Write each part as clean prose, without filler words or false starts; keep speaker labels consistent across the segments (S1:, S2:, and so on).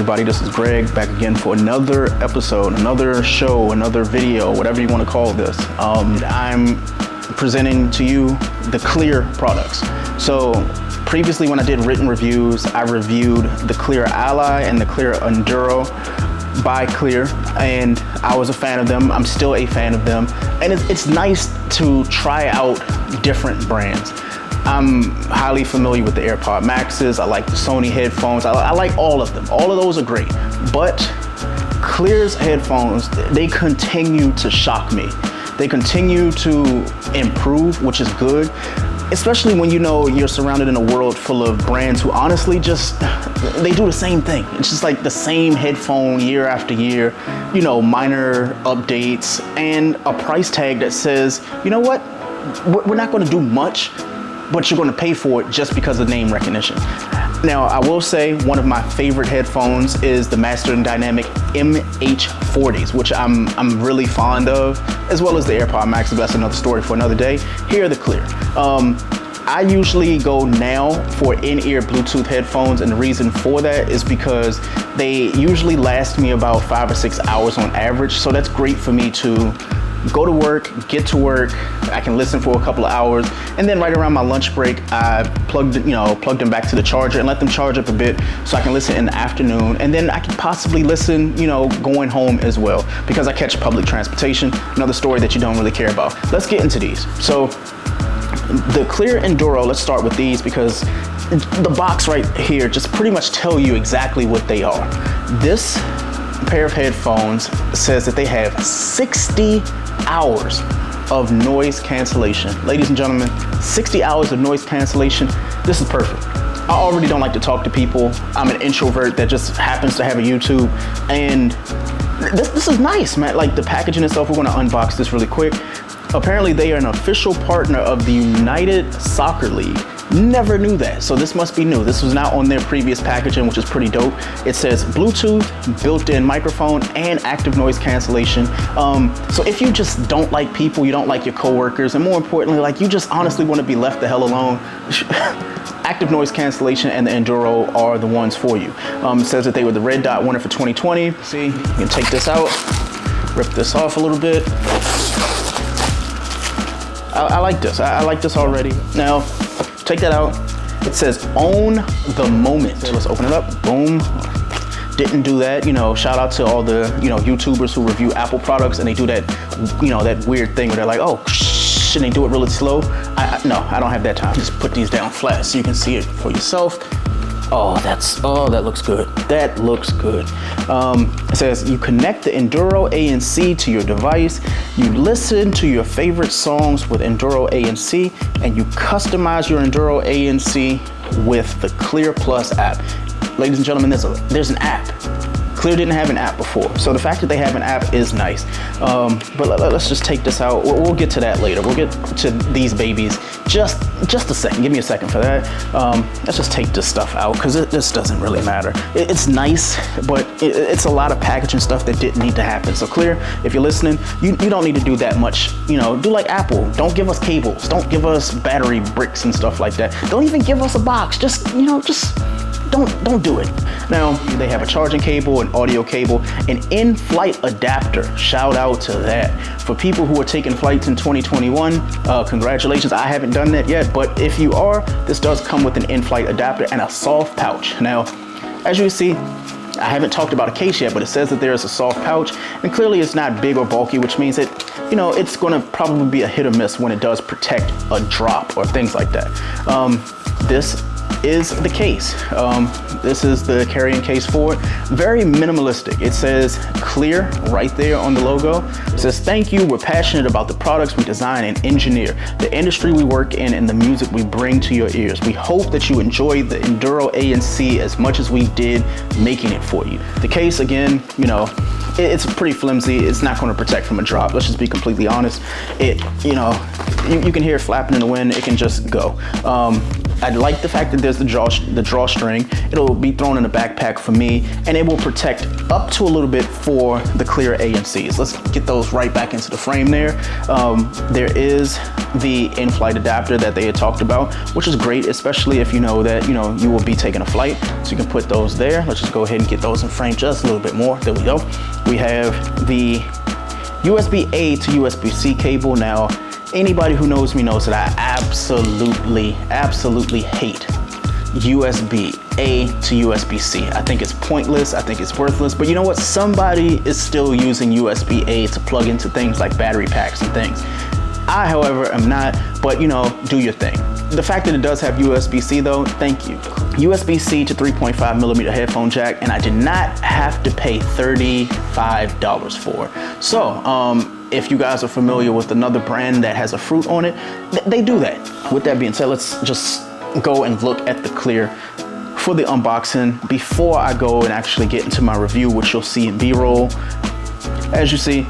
S1: everybody? This is Greg back again for another episode, another show, another video, whatever you want to call this. I'm presenting to you the Cleer products. So previously when I did written reviews, I reviewed the Cleer Ally and the Cleer Enduro by Cleer, and I was a fan of them. I'm still a fan of them, and it's nice to try out different brands. I'm highly familiar with the AirPod Maxes. I like the Sony headphones. I like all of them. All of those are great. But Cleer's headphones, they continue to shock me. They continue to improve, which is good, especially when you know you're surrounded in a world full of brands who honestly just, they do the same thing. It's just like the same headphone year after year, you know, minor updates and a price tag that says, you know what, we're not going to do much, but you're going to pay for it just because of name recognition. Now, I will say one of my favorite headphones is the Master and Dynamic MH40s, which I'm really fond of, as well as the AirPod Max, but that's another story for another day. Here are the Cleer. I usually go now for in-ear Bluetooth headphones, and the reason for that is because they usually last me about 5 or 6 hours on average, so that's great for me to go to work, get to work, I can listen for a couple of hours, and then right around my lunch break, I plugged them back to the charger and let them charge up a bit so I can listen in the afternoon, and then I can possibly listen, going home as well, because I catch public transportation, another story that you don't really care about. Let's get into these. So the Cleer Enduro, let's start with these because the box right here just pretty much tell you exactly what they are. This pair of headphones says that they have 60 hours of noise cancellation. Ladies and gentlemen, 60 hours of noise cancellation. This is perfect. I already don't like to talk to people. I'm an introvert that just happens to have a YouTube, and this is nice, man. Like the packaging itself, we're gonna unbox this really quick. Apparently they are an official partner of the United Soccer League. Never knew that, so this must be new. This was not on their previous packaging, which is pretty dope. It says Bluetooth, built-in microphone, and active noise cancellation. So if you just don't like people, you don't like your coworkers, and more importantly, like you just honestly want to be left the hell alone, active noise cancellation and the Enduro are the ones for you. It says that they were the Red Dot winner for 2020. See, you can take this out, rip this off a little bit. I like this. I like this already. Now, take that out. It says own the moment. So let's open it up. Boom. Didn't do that. Shout out to all the YouTubers who review Apple products and they do that that weird thing where they're like, oh shh, and they do it really slow. No, I don't have that time. Just put these down flat so you can see it for yourself. Oh, that looks good. That looks good. It says you connect the Enduro ANC to your device, you listen to your favorite songs with Enduro ANC, and you customize your Enduro ANC with the Cleer Plus app. Ladies and gentlemen, there's an app. Cleer didn't have an app before, so the fact that they have an app is nice. But let's just take this out. We'll get to that later. We'll get to these babies just a second. Give me a second for that. Let's just take this stuff out because this doesn't really matter. It's nice, but it's a lot of packaging stuff that didn't need to happen. So Cleer, if you're listening, you don't need to do that much. Do like Apple. Don't give us cables. Don't give us battery bricks and stuff like that. Don't even give us a box. Just don't do it. Now, they have a charging cable, an audio cable, an in-flight adapter. Shout out to that. For people who are taking flights in 2021, congratulations. I haven't done that yet, but if you are, this does come with an in-flight adapter and a soft pouch. Now, as you can see, I haven't talked about a case yet, but it says that there is a soft pouch, and clearly it's not big or bulky, which means that, it's gonna probably be a hit or miss when it does protect a drop or things like that. This is the case. This is the carrying case for it. Very minimalistic. It says Cleer right there on the logo. It says, thank you. We're passionate about the products we design and engineer, the industry we work in, and the music we bring to your ears. We hope that you enjoy the Enduro ANC as much as we did making it for you. The case, again, it's pretty flimsy. It's not going to protect from a drop. Let's just be completely honest. You can hear it flapping in the wind. It can just go. I like the fact that there's the drawstring. It'll be thrown in a backpack for me, and it will protect up to a little bit for the Cleer AMCs. Let's get those right back into the frame there. There is the in-flight adapter that they had talked about, which is great, especially if you know that you will be taking a flight. So you can put those there. Let's just go ahead and get those in frame just a little bit more. There we go. We have the USB-A to USB-C cable. Now, anybody who knows me knows that I absolutely hate USB-A to USB-C. I think it's pointless. I think it's worthless. But you know what? Somebody is still using USB-A to plug into things like battery packs and things. I, however, am not, but do your thing. The fact that it does have USB-C though, thank you. USB-C to 3.5mm headphone jack, and I did not have to pay $35 for it. So, if you guys are familiar with another brand that has a fruit on it, they do that. With that being said, let's just go and look at the Cleer for the unboxing before I go and actually get into my review, which you'll see in B-roll. As you see,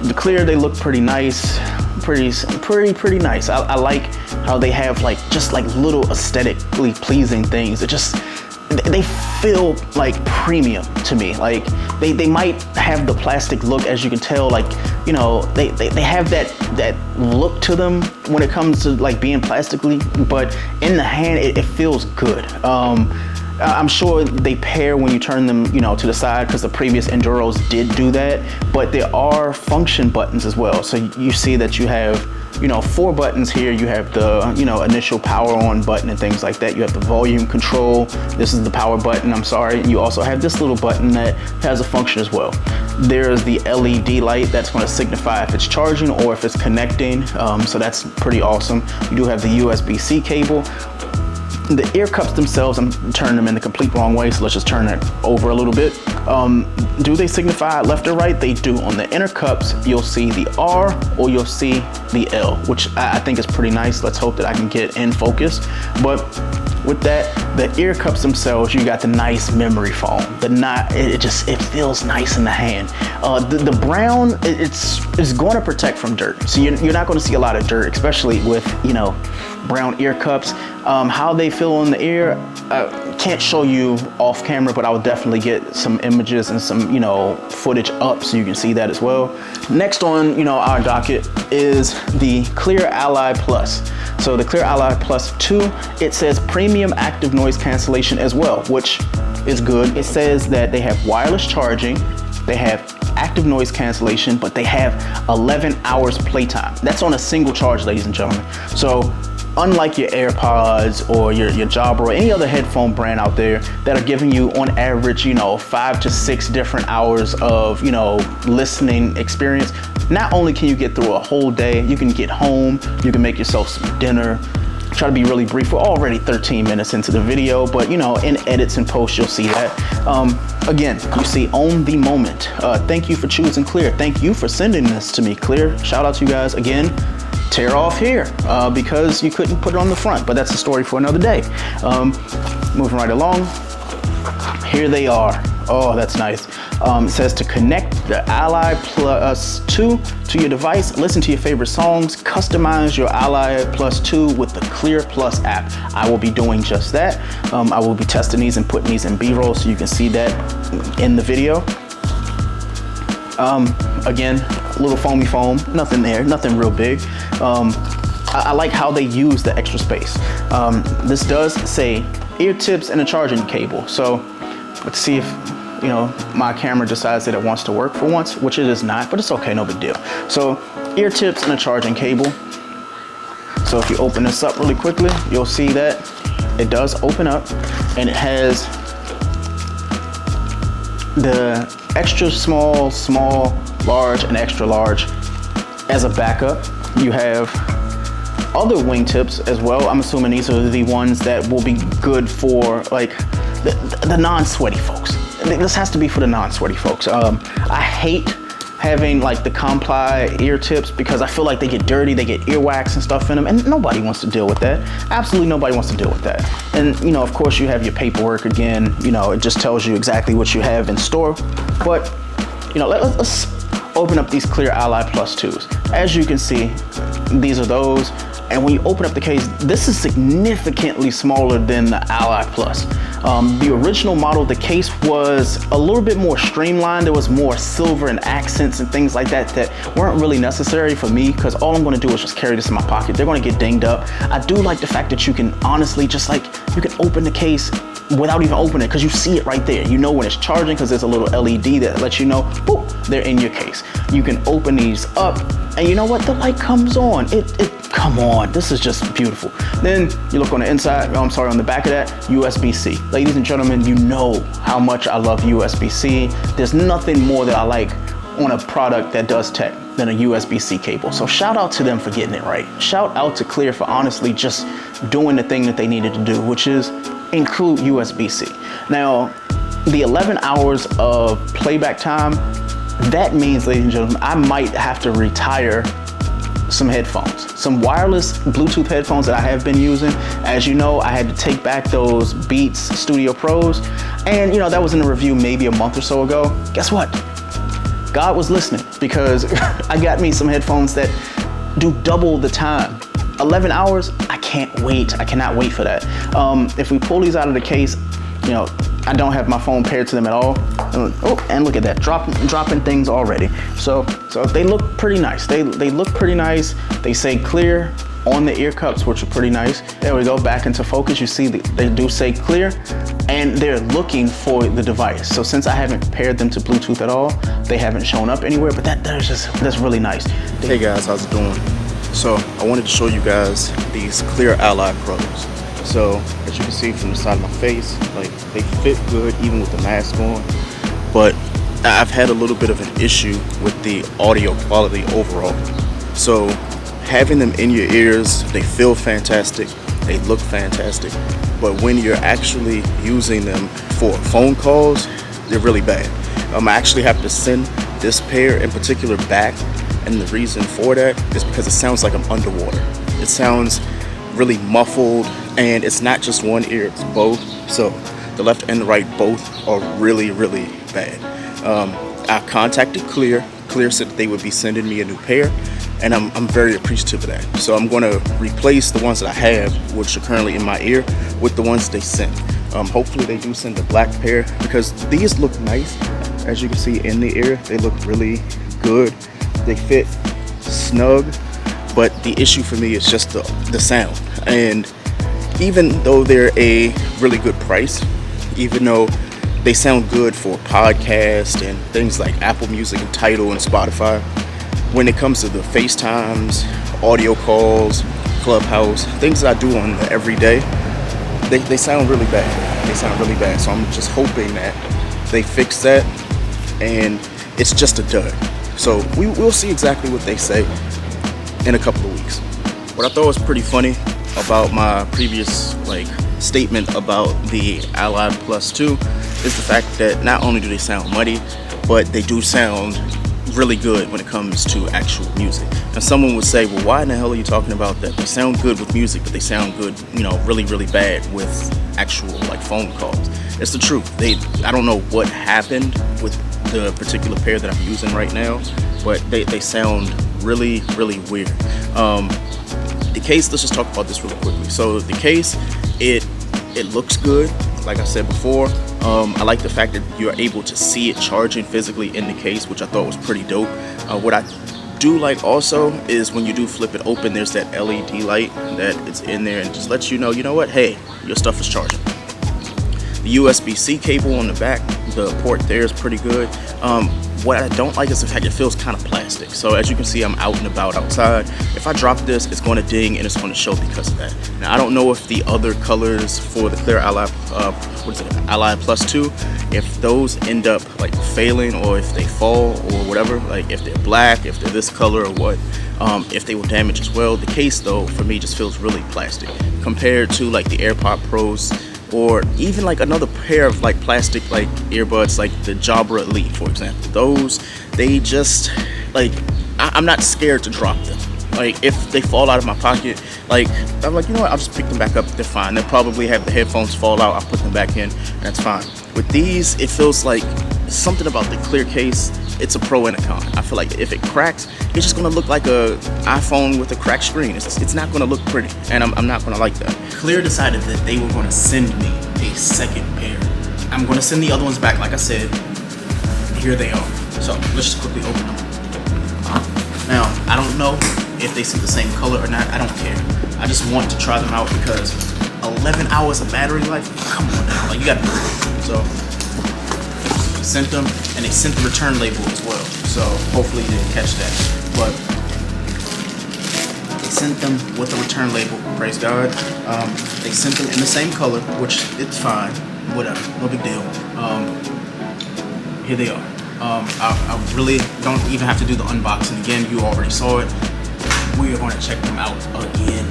S1: the Cleer, they look pretty nice. Pretty nice. I like how they have just little aesthetically pleasing things. They feel like premium to me. Like they might have the plastic look, as you can tell, they have that look to them when it comes to being plastically, but in the hand it feels good. I'm sure they pair when you turn them, to the side, because the previous Enduros did do that, but there are function buttons as well. So you see that you have, 4 buttons here. You have the, initial power on button and things like that. You have the volume control. This is the power button, I'm sorry. You also have this little button that has a function as well. There's the LED light that's going to signify if it's charging or if it's connecting. So that's pretty awesome. You do have the USB-C cable. The ear cups themselves, I'm turning them in the complete wrong way, so let's just turn it over a little bit. Do they signify left or right? They do. On the inner cups, you'll see the R or you'll see the L, which I think is pretty nice. Let's hope that I can get in focus. But with that, the ear cups themselves, you got the nice memory foam. It feels nice in the hand. The brown, it's going to protect from dirt. So you're not going to see a lot of dirt, especially with, brown ear cups. How they feel in the ear, can't show you off camera, but I will definitely get some images and some, footage up so you can see that as well. Next on, our docket is the Cleer Ally Plus. So the Cleer Ally Plus 2, it says premium active noise cancellation as well, which is good. It says that they have wireless charging, they have active noise cancellation, but they have 11 hours playtime. That's on a single charge, ladies and gentlemen. So unlike your AirPods or your Jabra or any other headphone brand out there that are giving you on average, 5 to 6 different hours of, listening experience, not only can you get through a whole day, you can get home, you can make yourself some dinner. Try to be really brief. We're already 13 minutes into the video, but in edits and posts, you'll see that. Again, you see on the moment. Thank you for choosing Cleer. Thank you for sending this to me, Cleer. Shout out to you guys again. Tear off here because you couldn't put it on the front, but that's a story for another day. Moving right along, here they are. Oh, that's nice. It says to connect the Ally Plus 2 to your device, listen to your favorite songs, customize your Ally Plus 2 with the Cleer Plus app. I will be doing just that. I will be testing these and putting these in B-roll so you can see that in the video. Again, a little foamy foam, nothing there, nothing real big. I like how they use the extra space. This does say ear tips and a charging cable. So let's see if my camera decides that it wants to work for once, which it is not, but it's okay, no big deal. So ear tips and a charging cable. So if you open this up really quickly, you'll see that it does open up, and it has the extra small, large, and extra large as a backup. You have other wingtips as well. I'm assuming these are the ones that will be good for the non-sweaty folks. This has to be for the non-sweaty folks. I hate having the compli ear tips because I feel like they get dirty, they get earwax and stuff in them, and nobody wants to deal with that. Absolutely nobody wants to deal with that. And of course you have your paperwork again, it just tells you exactly what you have in store. But let's open up these Cleer Ally Plus 2s. As you can see, these are those. And when you open up the case, this is significantly smaller than the Ally Plus. The original model, the case was a little bit more streamlined. There was more silver and accents and things like that that weren't really necessary for me, because all I'm gonna do is just carry this in my pocket. They're gonna get dinged up. I do like the fact that you can honestly just like, you can open the case without even opening it, because you see it right there. You know when it's charging because there's a little LED that lets you know, boop, they're in your case. You can open these up, and you know what? The light comes on. Come on, this is just beautiful. Then you look on the inside, on the back of that, USB-C. Ladies and gentlemen, you know how much I love USB-C. There's nothing more that I like on a product that does tech than a USB-C cable. So shout out to them for getting it right. Shout out to Cleer for honestly just doing the thing that they needed to do, which is include USB-C. Now, the 11 hours of playback time, that means, ladies and gentlemen, I might have to retire some headphones, some wireless Bluetooth headphones that I have been using. As you know, I had to take back those Beats Studio Pros, and you know, that was in a review maybe a month or so ago. Guess what? God was listening, because I got me some headphones that do double the time. 11 hours, I can't wait. I cannot wait for that. If we pull these out of the case, you know, I don't have my phone paired to them at all. Oh, and look at that, dropping things already. So they look pretty nice. They look pretty nice. They say Cleer on the ear cups, which are pretty nice. There we go, back into focus. You see they do say Cleer, and they're looking for the device. So since I haven't paired them to Bluetooth at all, they haven't shown up anywhere, but that's really nice.
S2: Hey guys, how's it doing? So I wanted to show you guys these Cleer Ally Pros. So as you can see from the side of my face, like they fit good even with the mask on, but I've had a little bit of an issue with the audio quality overall. So having them in your ears, they feel fantastic, they look fantastic, but when you're actually using them for phone calls, they're really bad. I actually have to send this pair in particular back, and the reason for that is because it sounds like I'm underwater. It sounds really muffled, and it's not just one ear, it's both. So the left and the right both are really, really bad. I contacted Cleer. Cleer said that they would be sending me a new pair, and I'm very appreciative of that. So I'm going to replace the ones that I have, which are currently in my ear, with the ones they sent. Hopefully they do send a black pair, because these look nice. As you can see in the ear, they look really good. They fit snug, but the issue for me is just the sound. And even though they're a really good price, even though they sound good for podcasts and things like Apple Music and Tidal and Spotify, when it comes to the FaceTimes, audio calls, Clubhouse, things that I do on the everyday, they sound really bad. They sound really bad. So I'm just hoping that they fix that, and it's just a dud. So we'll see exactly what they say in a couple of weeks. What I thought was pretty funny about my previous statement about the Ally Plus 2 is the fact that not only do they sound muddy, but they do sound really good when it comes to actual music. And someone would say, well, why in the hell are you talking about that? They sound good with music, but they sound good, really, really bad with actual phone calls. It's the truth. I don't know what happened with the particular pair that I'm using right now, but they sound really, really weird. The case, let's just talk about this really quickly. So the case, it looks good. Like I said before, I like the fact that you're able to see it charging physically in the case, which I thought was pretty dope. What I do like also is when you do flip it open, there's that LED light that it's in there and just lets you know what, hey, your stuff is charging. The USB-C cable on the back, the port there is pretty good. What I don't like is the fact it feels kind of plastic. So as you can see, I'm out and about outside. If I drop this, it's going to ding and it's going to show because of that. Now I don't know if the other colors for the Cleer Ally, Ally Plus 2, if those end up failing, or if they fall or whatever, if they're black, if they're this color or what, if they will damage as well. The case though, for me, just feels really plastic compared to the AirPod Pros, or even another pair of plastic earbuds, the Jabra Elite, for example. Those, they just I'm not scared to drop them. If they fall out of my pocket, I'm you know what, I'll just pick them back up. They're fine. They'll probably have the headphones fall out, I'll put them back in, that's fine. With these, it feels like something about the Cleer case. It's a pro and a con. I feel like if it cracks, it's just gonna look like a iPhone with a cracked screen. It's not gonna look pretty, and I'm not gonna like that. Cleer decided that they were gonna send me a second pair. I'm gonna send the other ones back, like I said. Here they are. So let's just quickly open them. Now, I don't know if they see the same color or not. I don't care. I just want to try them out because 11 hours of battery life? Come on now, like you gotta be real. So, we sent them, and they sent the return label as well. So, hopefully you didn't catch that. But, they sent them with a return label, praise God. They sent them in the same color, which it's fine, whatever, no big deal. Here they are. I really don't even have to do the unboxing again. You already saw it. We are going to check them out again.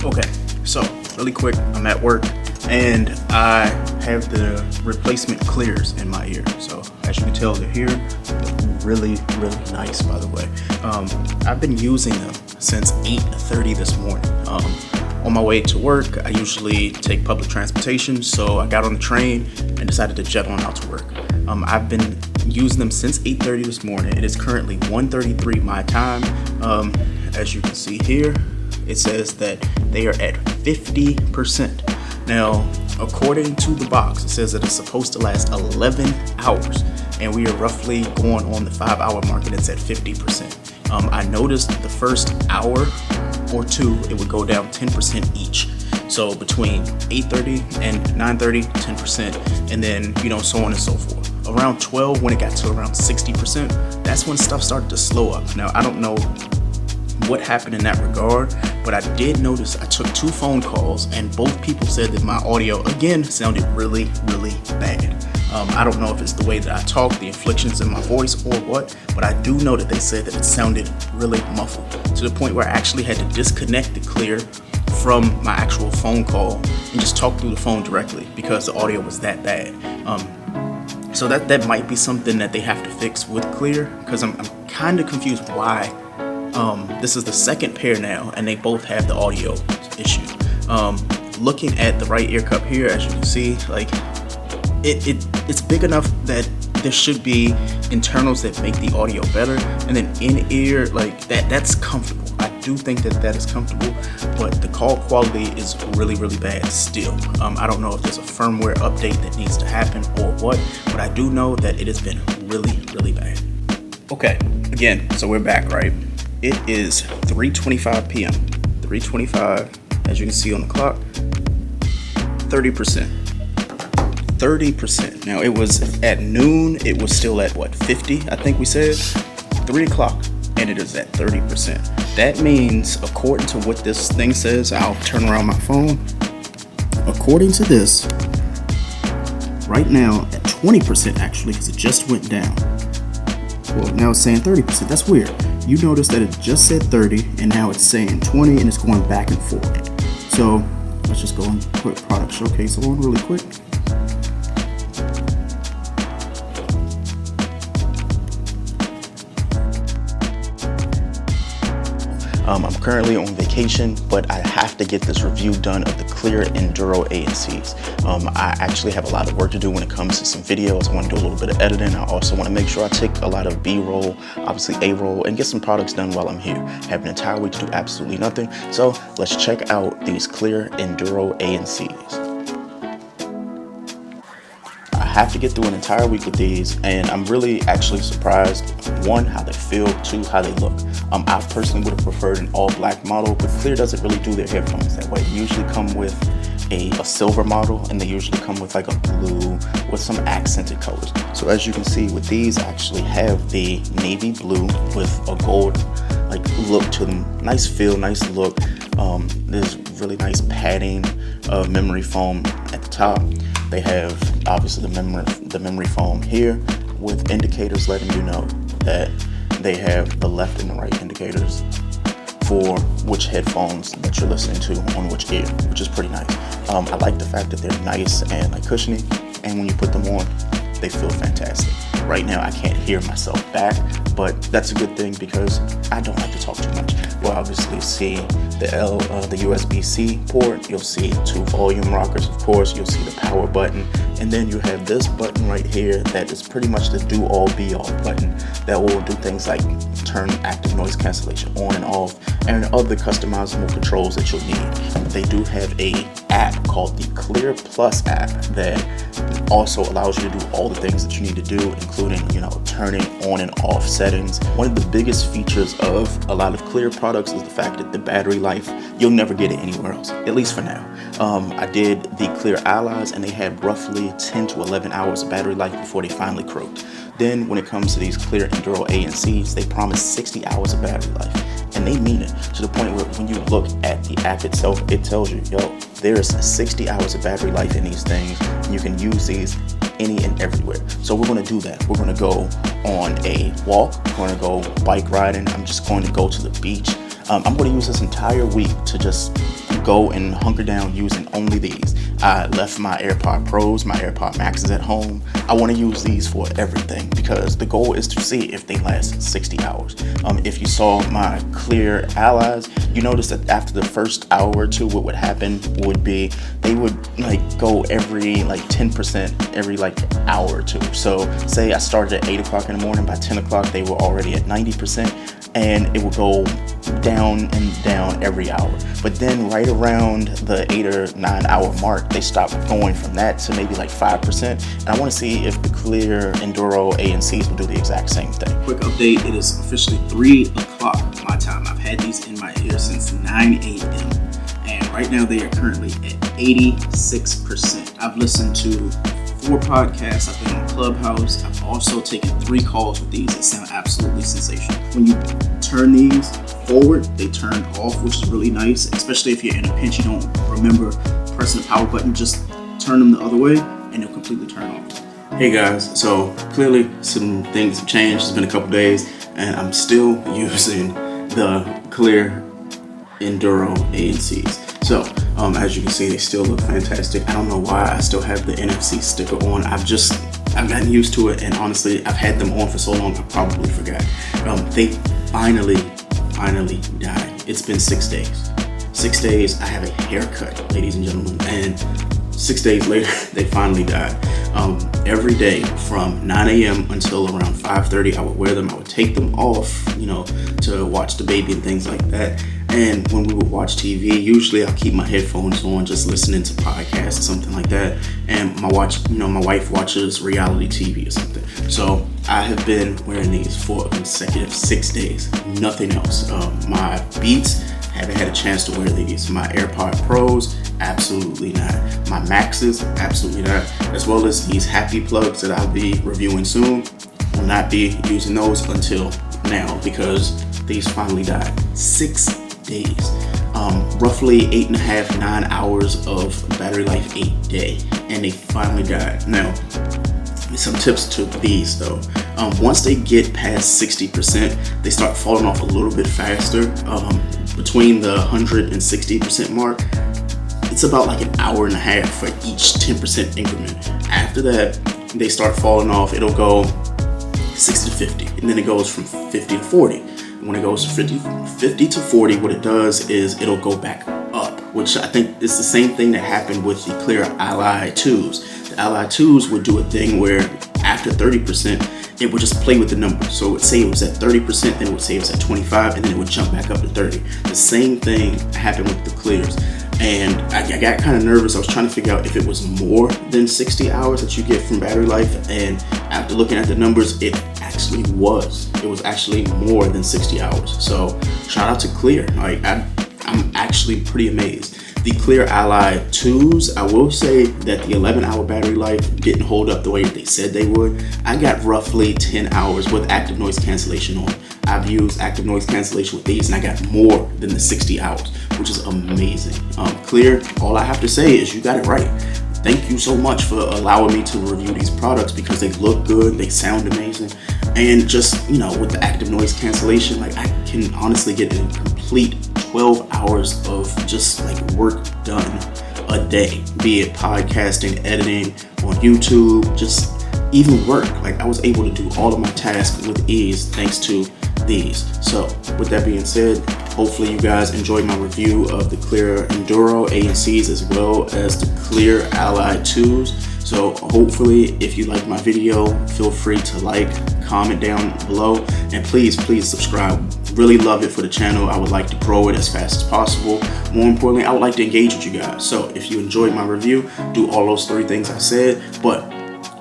S2: Okay, so really quick, I'm at work and I have the replacement Cleers in my ear. So as you can tell, they're here. They're really, really nice, by the way. I've been using them since 8:30 this morning. On my way to work, I usually take public transportation, so I got on the train and decided to jet on out to work. I've been using them since 8:30 this morning. It is currently 1:33 my time. As you can see here, it says that they are at 50%. Now, according to the box, it says that it's supposed to last 11 hours, and we are roughly going on the 5-hour mark, and it's at 50%. I noticed the first hour or two, it would go down 10% each. So between 8:30 and 9:30, 10%, and then, so on and so forth. Around 12, when it got to around 60%, that's when stuff started to slow up. Now, I don't know what happened in that regard, but I did notice I took 2 phone calls and both people said that my audio again sounded really, really bad. I don't know if it's the way that I talk, the inflections in my voice or what, but I do know that they said that it sounded really muffled to the point where I actually had to disconnect the Cleer from my actual phone call and just talk through the phone directly because the audio was that bad. So that might be something that they have to fix with Cleer, because I'm kind of confused why this is the second pair now and they both have the audio issue. Looking at the right ear cup here, as you can see, like it's big enough that there should be internals that make the audio better, and then in ear, like that's comfortable. I do think that is comfortable, but the call quality is really, really bad still. I don't know if there's a firmware update that needs to happen or what, but I do know that it has been really, really bad. Okay, again, so we're back, right? It is 3:25 p.m. 3:25, as you can see on the clock, 30%. 30%. Now, it was at noon, it was still at what, 50, I think we said? 3 o'clock, and it is at 30%. That means, according to what this thing says, I'll turn around my phone. According to this, right now at 20% actually, because it just went down. Well, now it's saying 30%. That's weird. You notice that it just said 30, and now it's saying 20, and it's going back and forth. So let's just go and put product showcase on really quick. I'm currently on vacation, but I have to get this review done of the Cleer Enduro ANCs. I actually have a lot of work to do when it comes to some videos. I want to do a little bit of editing. I also want to make sure I take a lot of B-roll, obviously A-roll, and get some products done while I'm here. I have an entire week to do absolutely nothing. So let's check out these Cleer Enduro ANCs. I have to get through an entire week with these, and I'm really actually surprised, 1, how they feel, 2, how they look. I personally would have preferred an all-black model, but Cleer doesn't really do their headphones that way. They usually come with a silver model, and they usually come with like a blue with some accented colors. So as you can see with these, I actually have the navy blue with a gold like look to them. Nice feel, nice look. There's really nice padding of memory foam at the top. They have obviously the memory foam here with indicators letting you know that they have the left and the right indicators for which headphones that you're listening to on which ear, which is pretty nice. I like the fact that they're nice and like cushiony, and when you put them on, they feel fantastic. Right now, I can't hear myself back, but that's a good thing because I don't like to talk too much. You'll obviously see the USB-C port. You'll see 2 volume rockers, of course. You'll see the power button, and then you have this button right here that is pretty much the do-all be-all button that will do things like turn active noise cancellation on and off, and other customizable controls that you'll need. They do have a app called the Cleer Plus app that also allows you to do all the things that you need to do, including, turning on and off settings. One of the biggest features of a lot of Cleer products is the fact that the battery life, you'll never get it anywhere else, at least for now. I did the Cleer Allies, and they had roughly 10 to 11 hours of battery life before they finally croaked. Then when it comes to these Cleer Enduro A and C's, they promise 60 hours of battery life. And they mean it, to the point where when you look at the app itself, it tells you, there's 60 hours of battery life in these things. And you can use these any and everywhere. So we're going to do that. We're going to go on a walk. We're going to go bike riding. I'm just going to go to the beach. I'm going to use this entire week to just go and hunker down using only these. I left my AirPod Pros, my AirPod Maxes at home. I want to use these for everything because the goal is to see if they last 60 hours. If you saw my Cleer Allies, you notice that after the first hour or two, what would happen would be they would go every 10% every hour or two. So say I started at 8 o'clock in the morning, by 10 o'clock they were already at 90%. And it will go down and down every hour. But then right around the 8 or 9 hour mark, they stop going from that to maybe 5%. And I want to see if the Cleer Enduro A and C's will do the exact same thing. Quick update, it is officially 3 o'clock my time. I've had these in my ear since 9 a.m. And right now they are currently at 86%. I've listened to 4 podcasts, I've been on Clubhouse, I've also taken 3 calls with these that sound absolutely sensational. When you turn these forward, they turn off, which is really nice, especially if you're in a pinch, you don't remember pressing the power button, just turn them the other way and they'll completely turn off. Hey guys, so clearly some things have changed. It's been a couple days and I'm still using the Cleer Enduro A and C's. So, as you can see, they still look fantastic. I don't know why I still have the NFC sticker on. I've gotten used to it, and honestly, I've had them on for so long, I probably forgot. They finally died. It's been 6 days. 6 days, I have a haircut, ladies and gentlemen, and 6 days later, they finally died. Every day from 9 a.m. until around 5:30, I would wear them. I would take them off, to watch the baby and things like that. And when we would watch TV, usually I'll keep my headphones on, just listening to podcasts or something like that. And my wife watches reality TV or something. So I have been wearing these for a consecutive 6 days, nothing else. My Beats, haven't had a chance to wear these. My AirPod Pros, absolutely not. My Maxes, absolutely not. As well as these Happy Plugs that I'll be reviewing soon. Will not be using those until now because these finally died. 6 days. Roughly 8.5, 9 hours of battery life a day. And they finally died. Now, some tips to these though. Once they get past 60%, they start falling off a little bit faster. Between the 100 and 60% mark, it's about an hour and a half for each 10% increment. After that, they start falling off. It'll go 60 to 50, and then it goes from 50 to 40. And when it goes to 50 to 40, what it does is it'll go back up, which I think is the same thing that happened with the Cleer Ally 2s. The Ally 2s would do a thing where after 30%, it would just play with the numbers. So it would say it was at 30%, then it would say it was at 25, and then it would jump back up to 30. The same thing happened with the Cleers. And I got kind of nervous. I was trying to figure out if it was more than 60 hours that you get from battery life. And after looking at the numbers, it actually was. It was actually more than 60 hours. So shout out to Cleer. I'm actually pretty amazed. The Cleer Ally 2s, I will say that the 11-hour battery life didn't hold up the way they said they would. I got roughly 10 hours with active noise cancellation on. I've used active noise cancellation with these and I got more than the 60 hours, which is amazing. Cleer, all I have to say is you got it right. Thank you so much for allowing me to review these products because they look good, they sound amazing, and just, with the active noise cancellation, I can honestly get a complete 12 hours of just work done a day, be it podcasting, editing on YouTube, just even work. I was able to do all of my tasks with ease thanks to these. So with that being said, Hopefully you guys enjoyed my review of the Cleer Enduro ANCs as well as the Cleer Ally 2s. So hopefully if you like my video, feel free to like, comment down below, and please subscribe. Really love it for the channel. I would like to grow it as fast as possible. More importantly, I would like to engage with you guys. So if you enjoyed my review, do all those 3 things I said. But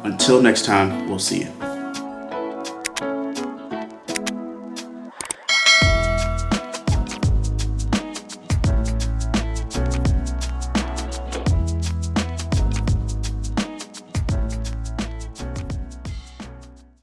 S2: until next time, we'll see you.